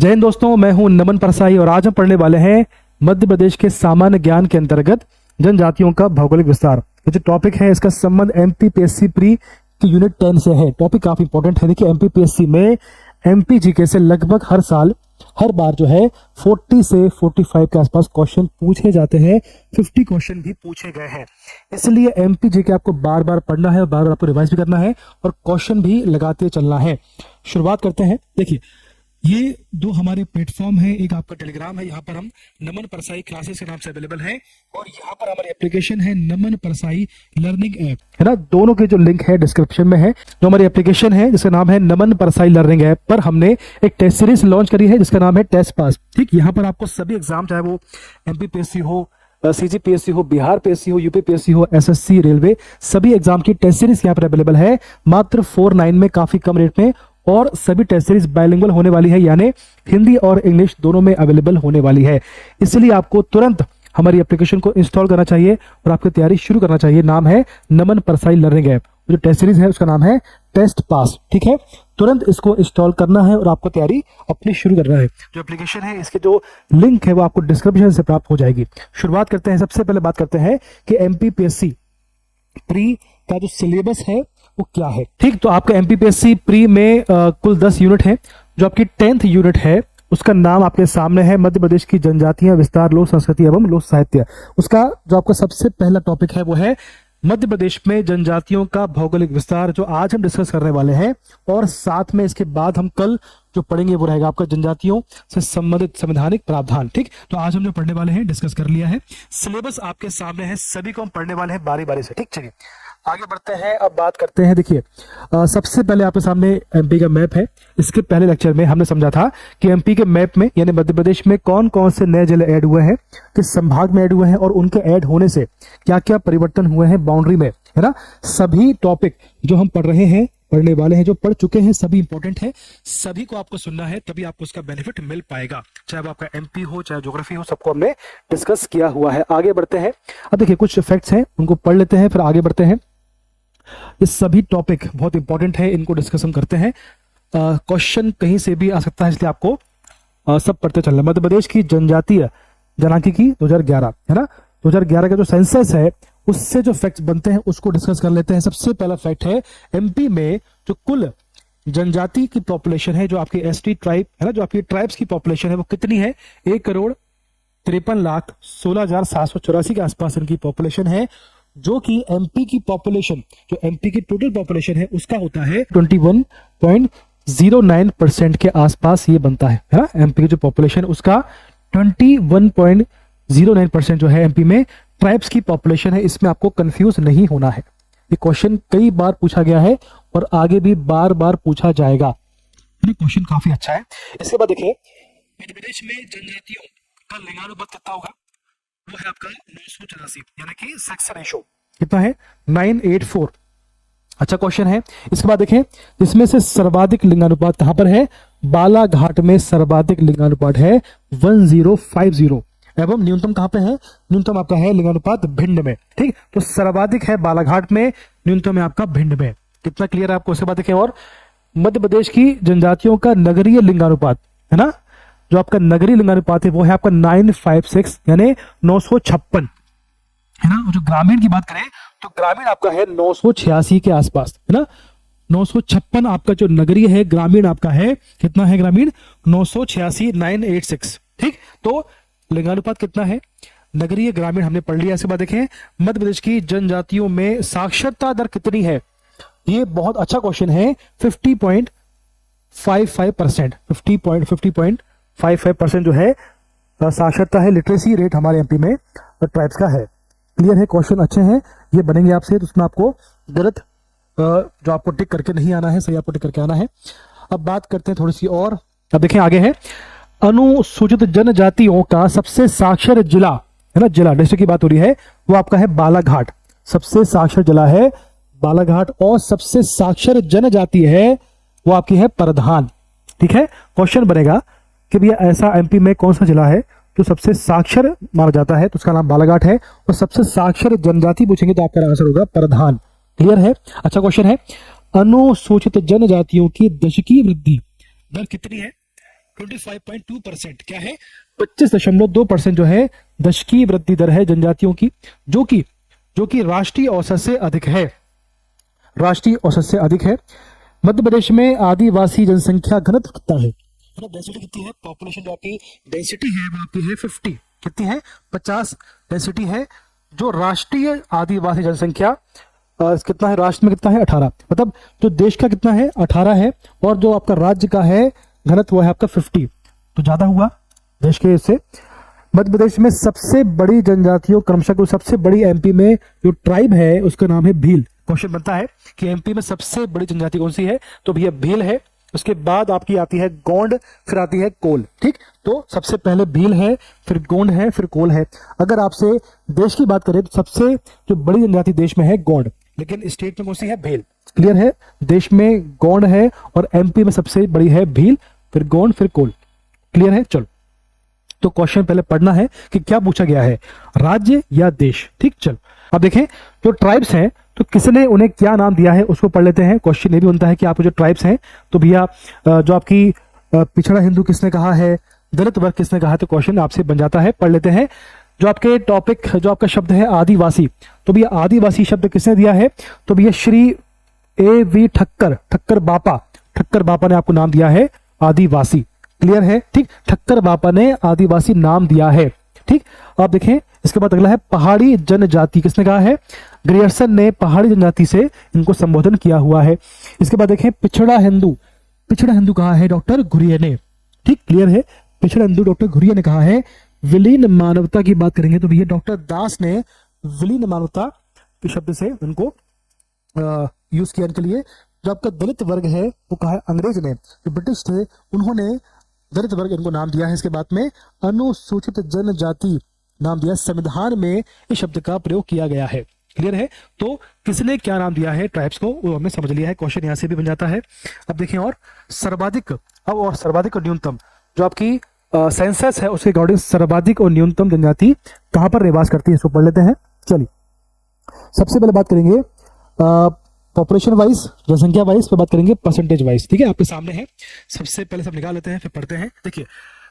जय हिंद दोस्तों, मैं हूं नमन परसाई और आज हम पढ़ने वाले हैं मध्य प्रदेश के सामान्य ज्ञान के अंतर्गत जनजातियों का भौगोलिक विस्तार। ये जो टॉपिक है इसका संबंध एमपीपीएससी प्री की यूनिट 10 से है। टॉपिक काफी इंपॉर्टेंट है। देखिए, एमपीपीएससी में एमपीजीके से लगभग हर साल हर बार जो है 40 से 45 के आसपास क्वेश्चन पूछे जाते हैं। 50 क्वेश्चन भी पूछे गए हैं, इसलिए एमपीजीके आपको बार बार पढ़ना है और बार बार आपको रिवाइज भी करना है और क्वेश्चन भी लगाते चलना है। शुरुआत करते हैं। देखिए, ये दो हमारे प्लेटफॉर्म है, एक आपका टेलीग्राम है, यहाँ पर हम नमन परसाई क्लासेस के नाम से अवेलेबल है और यहाँ पर हमारी एप्लीकेशन है नमन परसाई लर्निंग ऐप, है ना। दोनों के जो लिंक है डिस्क्रिप्शन में है। जो हमारी एप्लीकेशन है जिसका नाम है नमन परसाई लर्निंग ऐप पर हमने एक टेस्ट सीरीज लॉन्च करी है जिसका नाम है टेस्ट पास। ठीक, यहाँ पर आपको सभी एग्जाम, चाहे वो एमपीपीएससी हो, सीजीपीएससी हो, बिहार पीएससी हो, यूपीपीएससी हो, एसएससी, रेलवे, सभी एग्जाम की टेस्ट सीरीज यहाँ पर अवेलेबल है मात्र 49 में, काफी कम रेट में। और सभी टेस्ट सीरीज बाइलिंगुअल होने वाली है, यानी हिंदी और इंग्लिश दोनों में अवेलेबल होने वाली है। इसलिए आपको तुरंत हमारी एप्लीकेशन को इंस्टॉल करना चाहिए और आपकी तैयारी शुरू करना चाहिए। नाम है नमन परसाई लर्निंग ऐप। जो टेस्ट सीरीज है उसका नाम है टेस्ट पास। ठीक है, तुरंत इसको इंस्टॉल करना है और आपको तैयारी अपनी शुरू करना है। जो एप्लीकेशन है इसके जो लिंक है वो आपको डिस्क्रिप्शन से प्राप्त हो जाएगी। शुरुआत करते हैं। सबसे पहले बात करते हैं कि एमपीपीएससी प्री का जो सिलेबस है वो क्या है। ठीक, तो आपका एमपीपीएससी प्री में कुल 10 यूनिट है। जो आपकी 10th यूनिट है उसका नाम आपके सामने है मध्य प्रदेश की जनजातियां, विस्तार, लोक संस्कृति एवं लोक साहित्य। उसका जो आपका सबसे पहला टॉपिक है वो है मध्य प्रदेश में जनजातियों का भौगोलिक विस्तार, जो आज हम डिस्कस करने वाले हैं। और साथ में इसके बाद हम कल जो पढ़ेंगे वो रहेगा आपका जनजातियों से संबंधित संवैधानिक प्रावधान। ठीक, तो आज हम जो पढ़ने वाले हैं डिस्कस कर लिया है। सिलेबस आपके सामने है, सभी को हम पढ़ने वाले हैं बारी बारी से। ठीक, चलिए आगे बढ़ते हैं। अब बात करते हैं। देखिए, सबसे पहले आपके सामने एमपी का मैप है। इसके पहले लेक्चर में हमने समझा था कि एमपी के मैप में यानी मध्य प्रदेश में कौन कौन से नए जिले ऐड हुए हैं, किस संभाग में ऐड हुए हैं और उनके ऐड होने से क्या क्या परिवर्तन हुए हैं बाउंड्री में, है ना। सभी टॉपिक जो हम पढ़ रहे हैं, पढ़ने वाले हैं, जो पढ़ चुके हैं, सभी इंपॉर्टेंट है। सभी को आपको सुनना है, तभी आपको उसका बेनिफिट मिल पाएगा। चाहे वो आपका एमपी हो, चाहे ज्योग्राफी हो, सबको हमने डिस्कस किया हुआ है। आगे बढ़ते हैं। अब देखिए, कुछ फैक्ट्स हैं उनको पढ़ लेते हैं, फिर आगे बढ़ते हैं। ये सभी टॉपिक बहुत इंपॉर्टेंट है, इनको डिस्कस हम करते हैं। क्वेश्चन कहीं से भी आ सकता है, इसलिए आपको सब पढ़ते चलना। मध्य प्रदेश की जनजातीय जनसांख्यिकी 2011, है ना। 2011 का जो सेंसस है उससे जो फैक्ट्स बनते हैं उसको डिस्कस कर लेते हैं। सबसे पहला फैक्ट है, एमपी में जो कुल जनजाति की पॉपुलेशन है, जो आपकी एसटी ट्राइब है ना, जो आपकी ट्राइब्स की पॉपुलेशन है वो कितनी है, 1,53,16,784 के आसपास इनकी पॉपुलेशन है। जो कि एमपी की पॉपुलेशन, जो एमपी की टोटल पॉपुलेशन है उसका होता है 21.09% के आसपास ये बनता है ना। एमपी की जो पॉपुलेशन उसका 21.09% जो है एमपी में ट्राइब्स की पॉपुलेशन है। इसमें आपको कंफ्यूज नहीं होना है। ये क्वेश्चन कई बार पूछा गया है और आगे भी बार बार पूछा जाएगा। क्वेश्चन काफी अच्छा है। इसके बाद देखिए, मध्य प्रदेश में जनजातियों का लिंगानुपात कितना होगा, वो है आपका 984, यानी कि सेक्स रेशो कितना है, 984। अच्छा क्वेश्चन है। इसके बाद देखें, इसमें से सर्वाधिक लिंगानुपात कहां पर है, बालाघाट में सर्वाधिक लिंगानुपात है 1050 एवं न्यूनतम कहां पे है, न्यूनतम आपका है लिंगानुपात भिंड में। ठीक, तो सर्वाधिक है बालाघाट में, न्यूनतम है आपका भिंड में। कितना क्लियर है आपको। उसके बाद देखें, और मध्य प्रदेश की जनजातियों का नगरीय लिंगानुपात, है ना, जो आपका नगरीय लिंगानुपात है वो है आपका 956 यानी 956, है ना। और जो ग्रामीण की बात करें तो ग्रामीण आपका है 986 के आसपास, है ना। 956 आपका जो नगरीय है, ग्रामीण आपका है कितना है, ग्रामीण 986, 986। ठीक, तो लिंगानुपात कितना है, नगरीय ग्रामीण हमने पढ़ लिया। इसके बाद देखें, मध्य प्रदेश की जनजातियों में साक्षरता दर कितनी है। ये बहुत अच्छा क्वेश्चन है। 50.55%, 50.55% जो है साक्षरता है, लिटरेसी रेट हमारे एमपी में ट्राइब्स का है। क्लियर है, क्वेश्चन अच्छे हैं, ये बनेंगे आपसे, तो उसमें आपको गलत जो आपको टिक करके नहीं आना है, सही आपको टिक करके आना है। अब बात करते हैं थोड़ी सी और। अब देखें आगे है, अनुसूचित जनजातियों का सबसे साक्षर जिला, है ना, जिला डिस्ट्रिक्ट की बात हो रही है, वो आपका है बालाघाट। सबसे साक्षर जिला है बालाघाट और सबसे साक्षर जनजाति है वो आपकी है परधान। ठीक है, क्वेश्चन बनेगा कि भैया ऐसा एमपी में कौन सा जिला है जो सबसे साक्षर माना जाता है, तो उसका नाम बालाघाट है। और सबसे साक्षर जनजाति पूछेंगे तो आपका आंसर होगा परधान। क्लियर है, अच्छा क्वेश्चन है। अनुसूचित जनजातियों की दशकीय वृद्धि दर कितनी है, 25.2% क्या है, 25.2% जो है दशकीय वृद्धि दर है जनजातियों की, जो कि राष्ट्रीय औसत से अधिक है, राष्ट्रीय औसत से अधिक है। मध्य प्रदेश में आदिवासी जनसंख्या घनत्व कितना है, डेंसिटी कितनी है, पॉपुलेशन जो आपकी डेंसिटी है वो आपकी है 50, कितनी है 50 डेंसिटी है। जो राष्ट्रीय आदिवासी जनसंख्या कितना है, राष्ट्र में कितना है 18, मतलब जो देश का कितना है 18 है, और जो आपका राज्य का है घनत्व वो है आपका 50, तो ज्यादा हुआ देश के इससे। मध्य प्रदेश में सबसे बड़ी जनजातियों क्रमशः को, सबसे बड़ी एमपी में जो ट्राइब है उसका नाम है भील। क्वेश्चन बनता है कि एमपी में सबसे बड़ी जनजाति कौन सी है, तो भैया भील है। उसके बाद आपकी आती है गोंड, फिर आती है कोल। ठीक, तो सबसे पहले भील है, फिर गोंड है, फिर कोल है। अगर आपसे देश की बात करें तो सबसे जो बड़ी जनजाति देश में है गोंड, लेकिन स्टेट में कौन सी है, भील। क्लियर है, देश में गोंड है और एमपी में सबसे बड़ी है भील, फिर गोंड, फिर कोल। क्लियर है, चलो तो क्वेश्चन पहले पढ़ना है कि क्या पूछा गया है, राज्य या देश। ठीक, चलो अब देखें जो ट्राइब्स हैं तो किसने उन्हें क्या नाम दिया है उसको पढ़ लेते हैं। क्वेश्चन ये भी बनता है कि आपको जो ट्राइब्स हैं तो भैया जो आपकी पिछड़ा हिंदू किसने कहा है, दलित वर्ग किसने कहा है, तो क्वेश्चन आपसे बन जाता है। पढ़ लेते हैं जो आपके टॉपिक, जो आपका शब्द है आदिवासी, तो भैया आदिवासी शब्द किसने दिया है, तो भैया श्री A.V. ठक्कर बापा ने आपको नाम दिया है आदिवासी। क्लियर है, ठीक, ठक्कर बापा ने आदिवासी नाम दिया है। ठीक, आप देखें इसके बाद अगला है पहाड़ी जनजाति, किसने कहा है, ग्रियर्सन ने पहाड़ी जनजाति से इनको संबोधन किया हुआ है। इसके बाद देखें पिछड़ा हिंदू कहा है डॉक्टर घुरिये ने। ठीक, क्लियर है, पिछड़ा हिंदू डॉक्टर घुरिये ने कहा है। विलीन मानवता की बात करेंगे तो भैया डॉक्टर दास ने विलीन मानवता के शब्द से उनको यूज किया इनके लिए। जो आपका दलित वर्ग है वो कहा है अंग्रेज ने, जो ब्रिटिश थे उन्होंने दलित वर्ग इनको नाम दिया है। इसके बाद में अनुसूचित जनजाति नाम दिया, संविधान में इस शब्द का प्रयोग किया गया है। क्लियर है, तो किसने क्या नाम दिया है ट्राइब्स को वो हमने समझ लिया है। क्वेश्चन यहाँ से भी बन जाता है। अब देखें और सर्वाधिक और न्यूनतम, जो आपकी सेंसस है उसके अकॉर्डिंग सर्वाधिक और न्यूनतम जनजाति कहां पर निवास करती है, इसको पढ़ लेते हैं। चलिए सबसे पहले बात करेंगे पॉपुलेशन वाइज, जनसंख्या वाइज, फिर बात करेंगे परसेंटेज वाइज। ठीक है, आपके सामने है, सबसे पहले सब निकाल लेते हैं फिर पढ़ते हैं। देखिए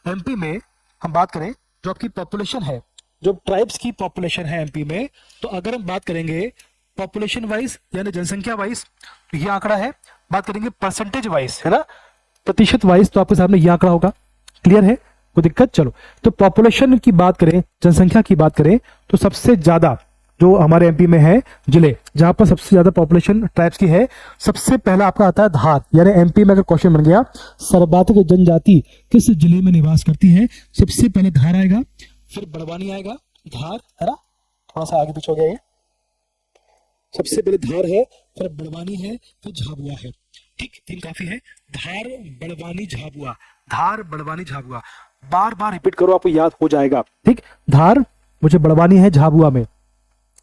एमपी में हम बात करें जो आपकी पॉपुलेशन है, जो ट्राइब्स की पॉपुलेशन है एमपी में, तो अगर हम बात करेंगे पॉपुलेशन वाइज यानी जनसंख्या वाइज तो ये आंकड़ा है। बात करेंगे परसेंटेज वाइज, है ना, प्रतिशत वाइज, तो आपके सामने ये आंकड़ा होगा। क्लियर है, कोई दिक्कत। चलो तो पॉपुलेशन की बात करें, जनसंख्या की बात करें तो सबसे ज्यादा जो हमारे एमपी में है जिले जहां पर सबसे ज्यादा पॉपुलेशन ट्राइब्स की है, सबसे पहला आपका आता है धार। यानी एमपी में अगर क्वेश्चन बन गया सर्वाधिक जनजाति किस जिले में निवास करती है, सबसे पहले धार आएगा, फिर बड़वानी आएगा, धार, है ना, थोड़ा सा आगे पीछे हो गया ये, सबसे पहले धार है, फिर बड़वानी है, फिर झाबुआ है। ठीक, तीन काफी है, धार बड़वानी झाबुआ, धार बड़वानी झाबुआ, बार बार रिपीट करो आपको याद हो जाएगा। ठीक, धार मुझे बड़वानी है झाबुआ में,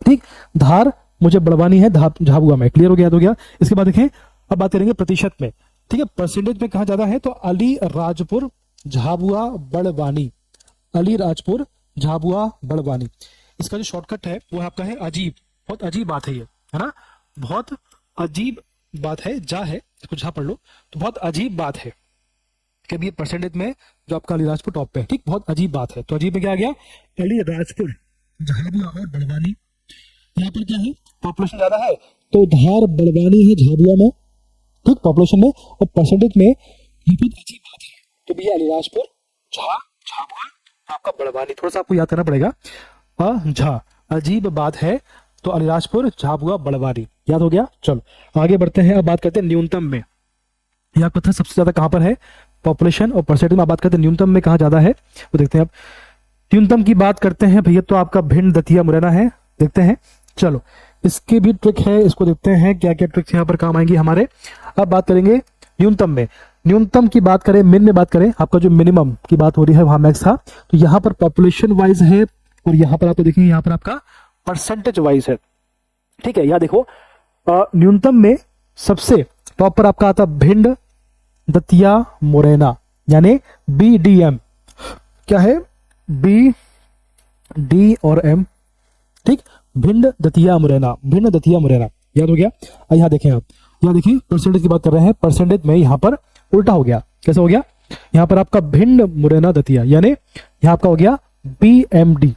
ठीक, धार मुझे बड़वानी है झाबुआ में। क्लियर हो गया, याद हो गया। इसके बाद देखें अब बात करेंगे प्रतिशत में। ठीक है, परसेंटेज में कहा ज्यादा है तो अली राजपुर झाबुआ बड़वानी, अली राजपुर झाबुआ बड़वानी। इसका जो शॉर्टकट है वो आपका है अजीब। बहुत अजीब बात है ये, है ना, बहुत अजीब बात है, जा है, इसको झा पढ़ लो, तो बहुत अजीब बात है कि ये परसेंटेज में जो आपका अलीराजपुर टॉप पे है। ठीक, बहुत अजीब बात है। तो अजीब में क्या आ गया, अलीराजपुर झाबुआ और बड़वानी। यहाँ पर क्या है, पॉपुलेशन ज्यादा है तो धार बड़वानी है झाबुआ में, ठीक, पॉपुलेशन में, और परसेंटेज में ये बहुत अजीब बात है तो भैया अलीराजपुर झाबुआ आपका बड़वानी, थोड़ा सा आपको याद करना पड़ेगा। झा अजीब बात है तो अलीराजपुर झाबुआ बड़वानी, याद हो गया। चलो आगे बढ़ते हैं, अब बात करते हैं न्यूनतम में। ये आपको पता है सबसे ज्यादा कहां पर है, पॉपुलेशन और परसेंटेज में आप बात करते हैं, न्यूनतम में कहां ज्यादा है वो देखते हैं। अब न्यूनतम की बात करते हैं भैया तो आपका भिंड, दतिया, मुरैना है, देखते हैं। चलो इसकी भी ट्रिक है, इसको देखते हैं क्या क्या ट्रिक्स यहाँ पर काम आएंगी हमारे। अब बात करेंगे न्यूनतम में। न्यूनतम की बात करें, मिन में बात करें, आपका जो मिनिमम की बात हो रही है वहां मैक्स था, तो यहाँ पर पॉपुलेशन वाइज है और यहाँ पर आपको देखेंगे यहाँ पर आपका परसेंटेज वाइज है। ठीक है, यहाँ देखो न्यूनतम में सबसे टॉप पर आपका आता भिंड, दतिया, मुरैना, यानी BDM। क्या है, B, D और M। ठीक, भिंड, दतिया, मुरैना, भिंड, दतिया, मुरैना, याद हो गया। यहाँ देखें आप, यहाँ देखिए परसेंटेज की बात कर रहे हैं, परसेंटेज में यहाँ पर उल्टा हो गया। कैसे हो गया, यहाँ पर आपका भिंड मुरैना दतिया, यानी यहाँ आपका हो गया BMD,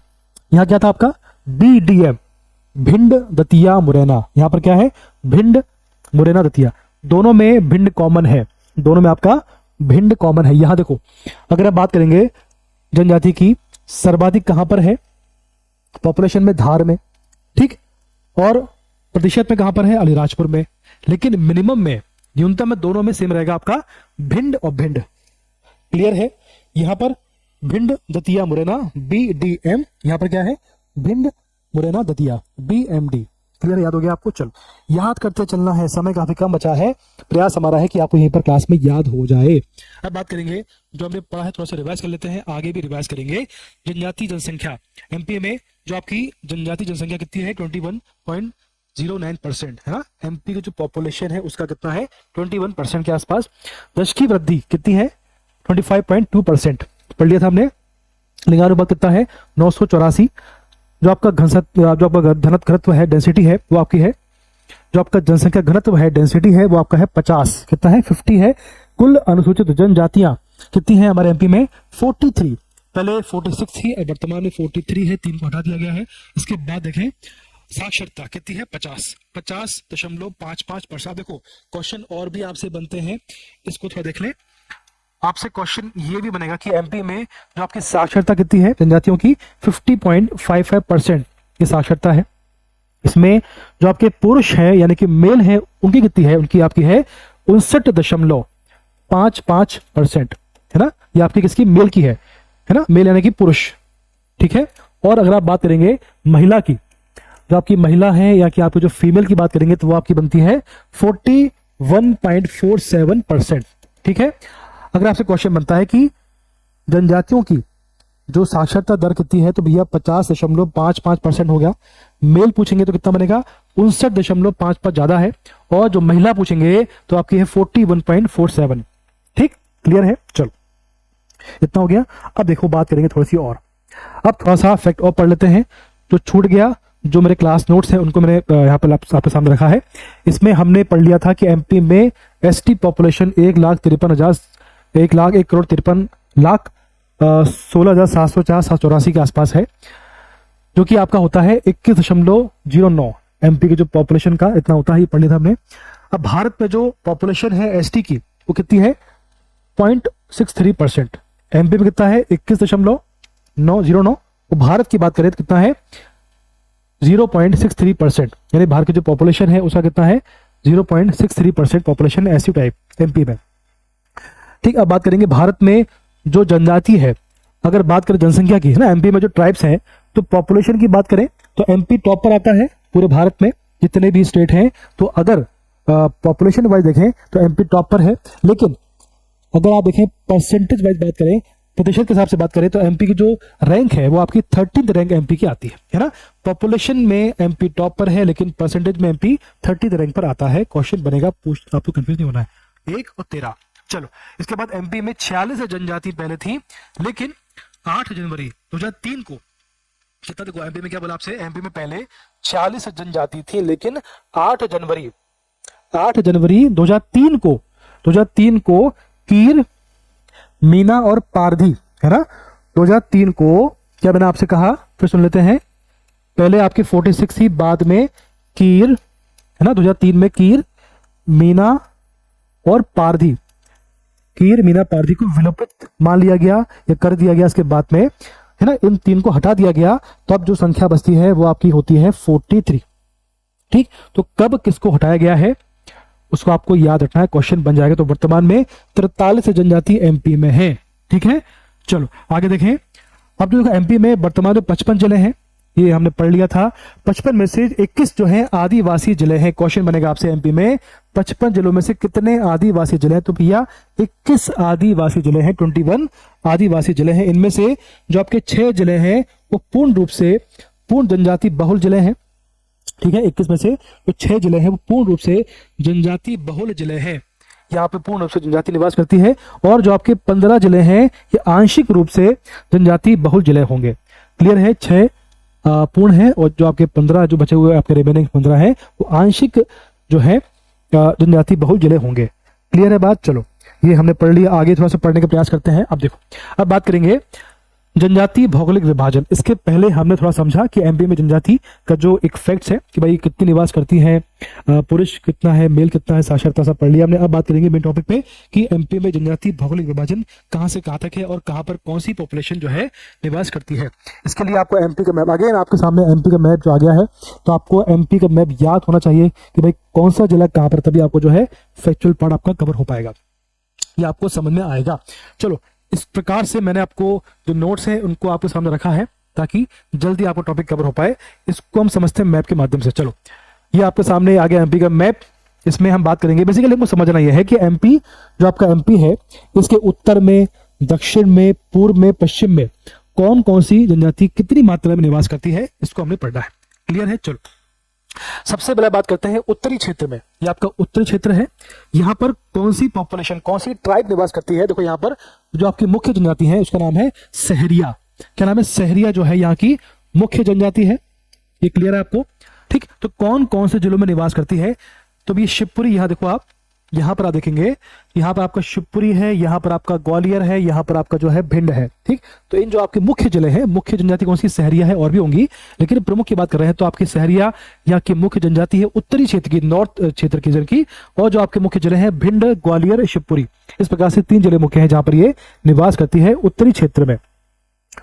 यहाँ क्या था आपका BDM, भिंड दतिया मुरैना। यहाँ पर क्या है भिंड मुरैना दतिया, दोनों में भिंड कॉमन है, दोनों में आपका भिंड कॉमन है। यहाँ देखो अगर आप बात करेंगे जनजाति की, सर्वाधिक कहां पर है पॉपुलेशन में, धार में, ठीक, और प्रतिशत में कहां पर है अलीराजपुर में, लेकिन मिनिमम में न्यूनतम में दोनों में सेम रहेगा आपका भिंड और भिंड। क्लियर है, यहां पर भिंड दतिया मुरैना BDM, यहां पर क्या है भिंड मुरैना दतिया BMD। क्लियर याद हो गया आपको। चलो याद करते चलना है, समय काफी कम बचा है, प्रयास हमारा है कि आपको यहीं पर क्लास में याद हो जाए। अब बात करेंगे जो हमने पढ़ा है थोड़ा सा रिवाइज कर लेते हैं, आगे भी रिवाइज करेंगे। जनजातीय जनसंख्या एमपी में जो आपकी जनजातीय जनसंख्या कितनी है 21.09% है ना। एमपी की जो पॉपुलेशन है उसका कितना है 21% के आसपास। दश की वृद्धि कितनी है 25.2%, पढ़ लिया था हमने। लिंगानुपात कितना है 984। जो आपका घनत्व है डेंसिटी है वो आपकी है, जो आपका जनसंख्या घनत्व है डेंसिटी है वो आपका है 50, कितना है 50 है। कुल अनुसूचित जनजातियां कितनी है हमारे एमपी में 43, पहले 46 थी और वर्तमान में 43 है, 3 को हटा दिया गया है। इसके बाद देखें साक्षरता कितनी है 50.55%। देखो क्वेश्चन और भी आपसे बनते हैं, इसको थोड़ा देख लें। आपसे क्वेश्चन ये भी बनेगा कि एमपी में जो आपकी साक्षरता कितनी है जनजातियों की 50.55% की साक्षरता है। इसमें जो आपके पुरुष है यानी कि मेल है उनकी कितनी है, उनकी आपकी है 59.55% है ना। ये आपकी किसकी मेल की है ना, मेल यानी कि पुरुष, ठीक है। और अगर आप बात करेंगे महिला की, जो आपकी महिला है या कि आपकी जो फीमेल की बात करेंगे तो वो आपकी बनती है 41.47%, ठीक है। अगर आपसे क्वेश्चन बनता है कि जनजातियों की जो साक्षरता दर कितनी है तो भैया 50.55% हो गया। मेल पूछेंगे तो कितना बनेगा 59.55 ज्यादा है, और जो महिला पूछेंगे तो आपकी है 41.47, ठीक, क्लियर है। चलो इतना हो गया। अब देखो बात करेंगे थोड़ी सी और, अब थोड़ा सा फैक्ट और पढ़ लेते हैं जो छूट गया। जो मेरे क्लास नोट्स हैं उनको मैंने यहाँ पर आपके सामने रखा है। इसमें हमने पढ़ लिया था कि एमपी में एसटी पॉपुलेशन 1,53,1,16,784 के आसपास है, जो कि आपका होता है 21.09। एमपी के जो पॉपुलेशन का इतना होता है, ये पढ़ लिया था हमने। अब भारत में जो पॉपुलेशन है एसटी की वो कितनी है 0.63%। एमपी में कितना है 21.909, तो भारत की बात करें तो कितना है 0.63%, यानी भारत की जो पॉपुलेशन है उसका कितना है 0.63% पॉपुलेशन ऐसी टाइप एमपी में, ठीक। अब बात करेंगे भारत में जो जनजाति है, अगर बात करें जनसंख्या की है ना, एमपी में जो ट्राइब्स हैं, तो पॉपुलेशन की बात करें तो एमपी टॉप पर आता है पूरे भारत में जितने भी स्टेट हैं। तो अगर पॉपुलेशन वाइज देखें तो एमपी टॉप पर है, लेकिन अगर आप देखें परसेंटेज वाइज बात करें, प्रतिशत के हिसाब से बात करें तो एमपी की जो रैंक है वो आपकी 13th रैंक एमपी की आती है ना। पॉपुलेशन में एमपी टॉप पर है, लेकिन परसेंटेज में एमपी 30th रैंक पर आता है। क्वेश्चन बनेगा, आपको कंफ्यूज नहीं होना है, 1 और 13। चलो इसके बाद एमपी में 46 जनजाति पहले थी, लेकिन 8 जनवरी 2003 को, कितना देखो एमपी में क्या बोला आपसे, एमपी में पहले 46 जनजाति थी, लेकिन 8 जनवरी 2003 को कीर, मीना और पारधी है ना। 2003 को क्या मैंने आपसे कहा, फिर सुन लेते हैं। पहले आपकी 46 थी, बाद में कीर है ना। 2003 में कीर, मीना और पारधी, कीर, मीना, पारधी को विलोपित मान लिया गया या कर दिया गया इसके बाद में है ना, इन 3 को हटा दिया गया। तो अब जो संख्या बचती है वो आपकी होती है 43, ठीक। तो कब किसको हटाया गया है उसको आपको याद रखना है, क्वेश्चन बन जाएगा। तो वर्तमान में 43 जनजाति एमपी में है, ठीक है। चलो आगे देखें। अब जो एमपी में वर्तमान में 55 जिले हैं, ये हमने पढ़ लिया था। 55 में से 21 जो है आदिवासी जिले हैं। क्वेश्चन बनेगा आपसे एमपी में 55 जिलों में से कितने आदिवासी जिले हैं, तो भैया 21 आदिवासी जिले हैं, 21 आदिवासी जिले हैं। इनमें से जो आपके 6 जिले हैं वो पूर्ण रूप से पूर्ण जनजाति बहुल जिले हैं, ठीक है। 21 में से जो 6 जिले हैं वो पूर्ण रूप से जनजाति बहुल जिले हैं, यहाँ पे पूर्ण रूप से जनजाति निवास करती है। और जो आपके 15 जिले हैं ये आंशिक रूप से जनजाति बहुल जिले होंगे। क्लियर है, 6 पूर्ण है और जो आपके 15 जो बचे हुए आपके रिमेनिंग 15 है वो आंशिक जो है जनजाति बहुल जिले होंगे। क्लियर है बात। चलो ये हमने पढ़ लिया, आगे थोड़ा सा पढ़ने का प्रयास करते हैं। अब देखो, अब बात करेंगे जनजाति भौगोलिक विभाजन। इसके पहले हमने थोड़ा समझा कि एमपी में जनजाति का जो एक फैक्ट्स है कि भाई कितनी निवास करती है, पुरुष कितना है, मेल कितना है, साक्षरता सब पढ़ लिया हमने। अब बात करेंगे मेन टॉपिक पे कि एमपी में जनजाति भौगोलिक विभाजन कहाँ से कहाँ तक है और कहाँ पर कौन सी पॉपुलेशन जो है निवास करती है। इसके लिए आपको एमपी का मैप, अगेन आपके सामने एमपी का मैप जो आ गया है, तो आपको एमपी का मैप याद होना चाहिए कि भाई कौन सा जिला कहाँ पर, तभी आपको जो है फैक्चुअल पार्ट आपका कवर हो पाएगा, ये आपको समझ में आएगा। चलो, इस प्रकार से मैंने आपको जो नोट्स हैं उनको आपके सामने रखा है ताकि जल्दी आपको टॉपिक कवर हो पाए। इसको हम समझते हैं मैप के माध्यम से। चलो, ये आपके सामने आ गया एमपी का मैप। इसमें हम बात करेंगे, बेसिकली हमको समझना यह है कि एमपी, जो आपका एमपी है, इसके उत्तर में, दक्षिण में, पूर्व में, पश्चिम में कौन कौन सी जनजाति कितनी मात्रा में निवास करती है, इसको हमने पढ़ना है। क्लियर है? चलो, सबसे पहले बात करते हैं उत्तरी क्षेत्र में। ये आपका उत्तरी क्षेत्र है, यहाँ पर कौन सी पॉपुलेशन, कौन सी ट्राइब निवास करती है। देखो, यहाँ पर जो आपकी मुख्य जनजाति है उसका नाम है सहरिया। क्या नाम है? सहरिया जो है यहाँ की मुख्य जनजाति है। ये क्लियर है आपको? ठीक, तो कौन कौन से जिलों में निवास करती है, तो ये शिवपुरी, यहाँ देखो आप, यहाँ पर आप देखेंगे, यहाँ पर आपका शिवपुरी है, यहाँ पर आपका ग्वालियर है, यहाँ पर आपका जो है भिंड है। ठीक, तो इन जो आपके मुख्य जिले हैं, मुख्य जनजाति कौन सी? सहरिया है, और भी होंगी, लेकिन प्रमुख की बात कर रहे हैं तो आपकी सहरिया यहाँ की मुख्य जनजाति है, उत्तरी क्षेत्र की, नॉर्थ क्षेत्र की जिले की। और जो आपके मुख्य जिले हैं भिंड, ग्वालियर, शिवपुरी, इस प्रकार से 3 जिले मुख्य हैं जहां पर ये निवास करती है उत्तरी क्षेत्र में,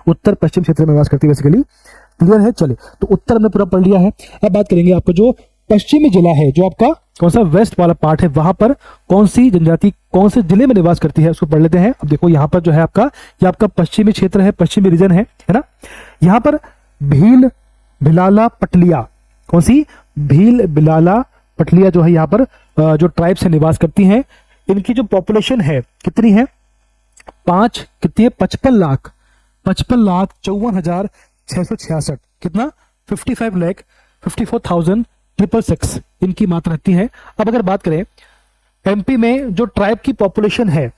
उत्तर पश्चिम क्षेत्र में निवास करती है बेसिकली। क्लियर है? चलिए, तो उत्तर हमने पूरा पढ़ लिया है। अब बात करेंगे आपका जो पश्चिमी जिला है, जो आपका कौन सा वेस्ट वाला पार्ट है, वहां पर कौन सी जनजाति कौन से जिले में निवास करती है, उसको पढ़ लेते हैं। अब देखो, यहाँ पर जो है आपका, ये आपका पश्चिमी क्षेत्र है, पश्चिमी रीजन है ना। यहाँ पर भील, भिलाला, पटलिया, कौन सी? भील, भिलाला, पटलिया जो है यहाँ पर जो ट्राइब्स है निवास करती हैं। इनकी जो पॉपुलेशन है कितनी है? 5 कितनी है? 55,54,54,666। कितना? 55,54,666 इनकी मात्रा रहती है। अब अगर बात करें एमपी में जो ट्राइब की पॉपुलेशन है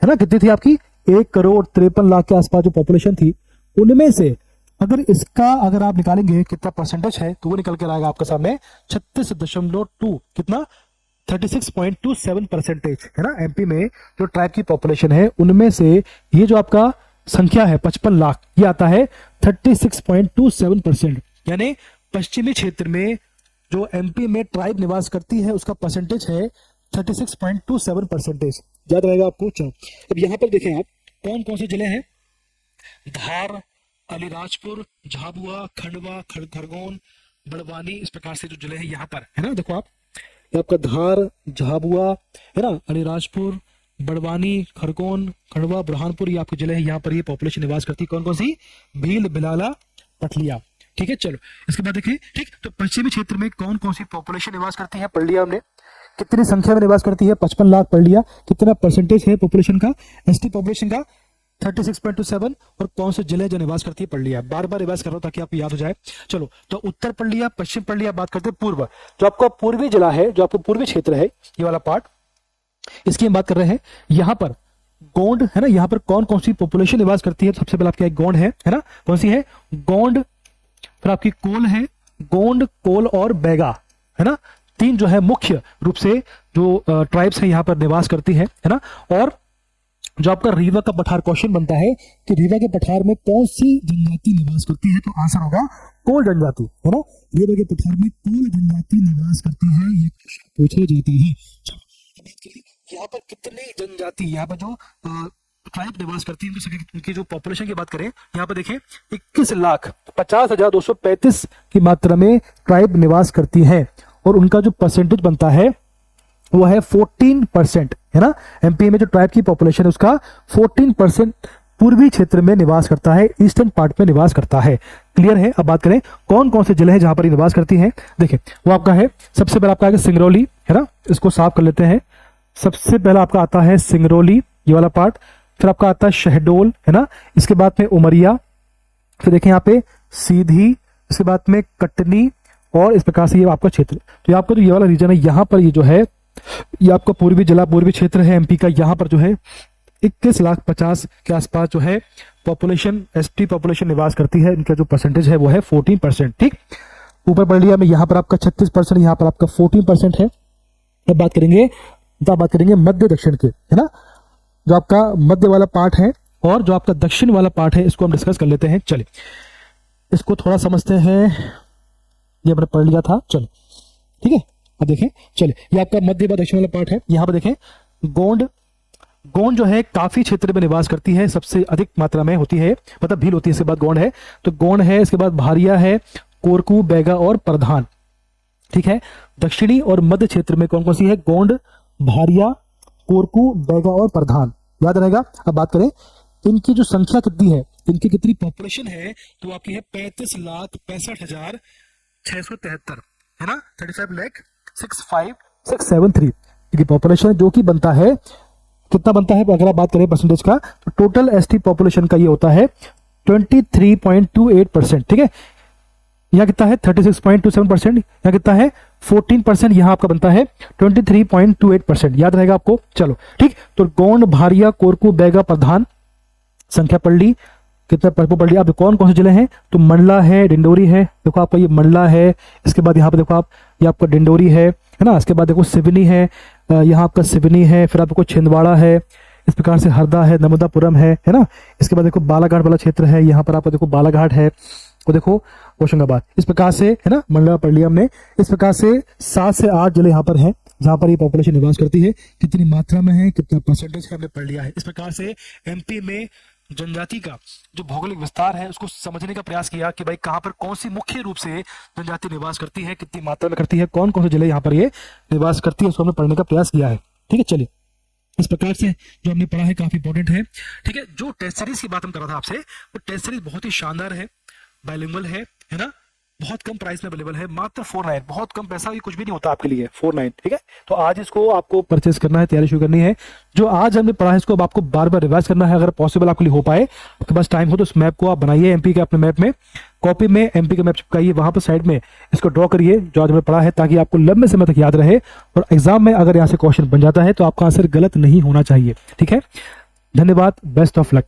ना, कितनी थी आपकी? 1,53,00,000 के आसपास जो पॉपुलेशन थी, उनमें से अगर आप निकालेंगे कितना परसेंटेज है, तो वो निकल कर आएगा आपके सामने 36.2, कितना? 36.27% है ना। एमपी में जो ट्राइब की पॉपुलेशन है उनमें से ये जो आपका संख्या है 55 लाख, ये आता है 36.27%। यानी पश्चिमी क्षेत्र में जो एमपी में ट्राइब निवास करती है उसका परसेंटेज है 36.27%। याद रहेगा आपको। चलो, अब यहाँ पर देखें आप, कौन कौन से जिले हैं? धार, अलीराजपुर, झाबुआ, खंडवा, खरगोन, बड़वानी, इस प्रकार से जो जिले हैं यहाँ पर, है ना। देखो आप, आपका धार, झाबुआ, है ना, अलीराजपुर, बड़वानी, खरगोन, खंडवा, बुरहानपुर, ये आपके जिले हैं। यहाँ पर ये पॉपुलेशन निवास करती है कौन कौन सी? भील, भिलाला, पटलिया। ठीक है, चलो इसके बाद देखिए। ठीक, तो पश्चिमी क्षेत्र में कौन कौन सी पॉपुलेशन निवास करती है, पढ़ लिया हमने। कितनी संख्या में निवास करती है? 55 लाख पढ़ लिया। कितना परसेंटेज है पॉपुलेशन का, एसटी पॉपुलेशन का? 36.27। और कौन से जिले जो निवास करती है पढ़ लिया। बार बार रिवाइज कर रहा हूं ताकि आपको याद हो जाए। चलो, तो उत्तर पढ़ लिया, पश्चिम पढ़ लिया। बात करते हैं पूर्व, जो आपका पूर्वी जिला है, जो आपका पूर्वी क्षेत्र है, ये वाला पार्ट, इसकी हम बात कर रहे हैं। यहाँ पर गोंड है ना, यहाँ पर कौन कौन सी पॉपुलेशन निवास करती है? सबसे पहले आपका एक गोंड है ना, कौन सी है? गोंड। फिर आपकी कोल है, गोंड, कोल और बैगा, है ना। 3 जो है मुख्य रूप से जो ट्राइब्स है यहाँ पर निवास करती है ना। और जो आपका रीवा का पठार क्वेश्चन बनता है कि रीवा के पठार में कौन सी जनजाति निवास करती है, तो आंसर होगा कोल जनजाति, है ना। रीवा के पठार में कोल जनजाति निवास करती है, ये पूछी जाती है। यहाँ पर कितने जनजाति, यहाँ पर जो ट्राइब निवास करती है, उनकी जो पॉपुलेशन की बात करें, यहाँ पर देखें 21,50,235 की मात्रा में ट्राइब निवास करती है। और उनका जो परसेंटेज बनता है वो है 14%, है ना। एमपी में जो ट्राइब की पॉपुलेशन है उसका 14% पूर्वी क्षेत्र में निवास करता है, ईस्टर्न पार्ट में निवास करता है। क्लियर है? अब बात करें कौन कौन से जिले हैं जहां पर निवास करती हैं। देखिए, वो आपका है, सबसे पहले आपका है सिंगरौली, है ना। इसको साफ कर लेते हैं। सबसे पहला आपका आता है सिंगरौली, ये वाला पार्ट। फिर आपका आता है शहडोल, है ना। इसके बाद में उमरिया, फिर देखें यहाँ पे सीधी, इसके बाद में कटनी, और इस प्रकार से ये आपका क्षेत्र। तो ये आपका जो ये वाला रीजन है, यहाँ पर ये जो है, ये आपका पूर्वी जिला, पूर्वी क्षेत्र है एमपी का। यहाँ पर जो है 21,50,000 के आसपास जो है पॉपुलेशन, एसटी पॉपुलेशन निवास करती है। इनका जो परसेंटेज है वो है 14%। ठीक, ऊपर पढ़ लिया मैं, यहाँ पर आपका 36%, यहाँ पर आपका 14% है। अब बात करेंगे मध्य दक्षिण के, है ना। जो आपका मध्य वाला पार्ट है और जो आपका दक्षिण वाला पार्ट है, इसको हम डिस्कस कर लेते हैं। चलिए इसको थोड़ा समझते हैं। ये हमने पढ़ लिया था, चलो ठीक है। अब देखें, चलिए ये आपका मध्य व दक्षिण वाला पार्ट है। यहाँ पर देखें गोंड, गोंड जो है काफी क्षेत्र में निवास करती है, सबसे अधिक मात्रा में होती है, मतलब भील होती है। इसके बाद गोंड है, तो गोंड है, इसके बाद भारिया है, कोरकू, बैगा और प्रधान, ठीक है। दक्षिणी और मध्य क्षेत्र में कौन कौन सी है? गोंड, भारिया, कोरकू, बैगा और प्रधान, याद रहेगा। अब बात करें इनकी जो संख्या कितनी है, इनकी कितनी पॉपुलेशन है, तो आपकी है 35,65,673, है ना, 35,65,673 की पॉपुलेशन, जो कि बनता है, कितना बनता है अगर आप बात करें परसेंटेज का, तो टोटल एसटी पॉपुलेशन का ये होता है 23.28%, ठीक है। यहाँ कितना है 36.27%, यहाँ कितना है 14%, यहाँ आपका बनता है 23.28%, याद रहेगा आपको। चलो ठीक, तो गोंड, भारिया, कोरकू, बैगा, प्रधान, संख्या पढ़ ली, कितना पढ़ लिया। अब कौन कौन से जिले हैं, तो मंडला है, डिंडोरी है, देखो आपका ये मंडला है, इसके बाद यहाँ पे देखो आप, ये आपका डिंडोरी है ना, इसके बाद देखो सिवनी है, यहाँ आपका सिवनी है, फिर आपको छिंदवाड़ा है, इस प्रकार से हरदा है, नर्मदापुरम है ना। इसके बाद देखो बालाघाट वाला क्षेत्र है, यहाँ पर आपको देखो बालाघाट है, वो देखो होशंगाबाद, इस प्रकार से, है ना, मंडला पढ़ लिया हमने। इस प्रकार से 7 से 8 जिले यहाँ पर हैं जहां पर ये पॉपुलेशन निवास करती है, कितनी मात्रा में है, कितना परसेंटेज है, हमने पढ़ लिया है। इस प्रकार से एमपी में जनजाति का जो भौगोलिक विस्तार है उसको समझने का प्रयास किया कि भाई कहाँ पर कौन सी मुख्य रूप से जनजाति निवास करती है, कितनी मात्रा में करती है, कौन कौन से जिले यहाँ पर ये निवास करती है, उसको हमने पढ़ने का प्रयास किया है, ठीक है। चलिए इस प्रकार से जो हमने पढ़ा है काफी इंपॉर्टेंट है, ठीक है। जो टेस्ट सीरीज की बात हम कर रहा था आपसे, वो टेस्ट सीरीज बहुत ही शानदार है, बाइलिंगुअल है ना, बहुत कम प्राइस में अवेलेबल है, मात्र 49, बहुत कम पैसा, ये कुछ भी नहीं होता आपके लिए, 49, ठीक है। तो आज इसको आपको परचेस करना है, तैयारी शुरू करनी है। जो आज हमने पढ़ा है इसको अब आपको बार बार रिवाइज करना है, अगर पॉसिबल आपके लिए हो पाए, आपके पास टाइम हो तो उस मैप को आप बनाइए, एमपी के अपने मैप में, कॉपी में एमपी का मैप चिपकाइए, वहां पर साइड में इसको ड्रॉ करिए जो आज हमने पढ़ा है, ताकि आपको लंबे समय तक याद रहे और एग्जाम में अगर यहाँ से क्वेश्चन बन जाता है तो आपका आंसर गलत नहीं होना चाहिए, ठीक है। धन्यवाद, बेस्ट ऑफ लक।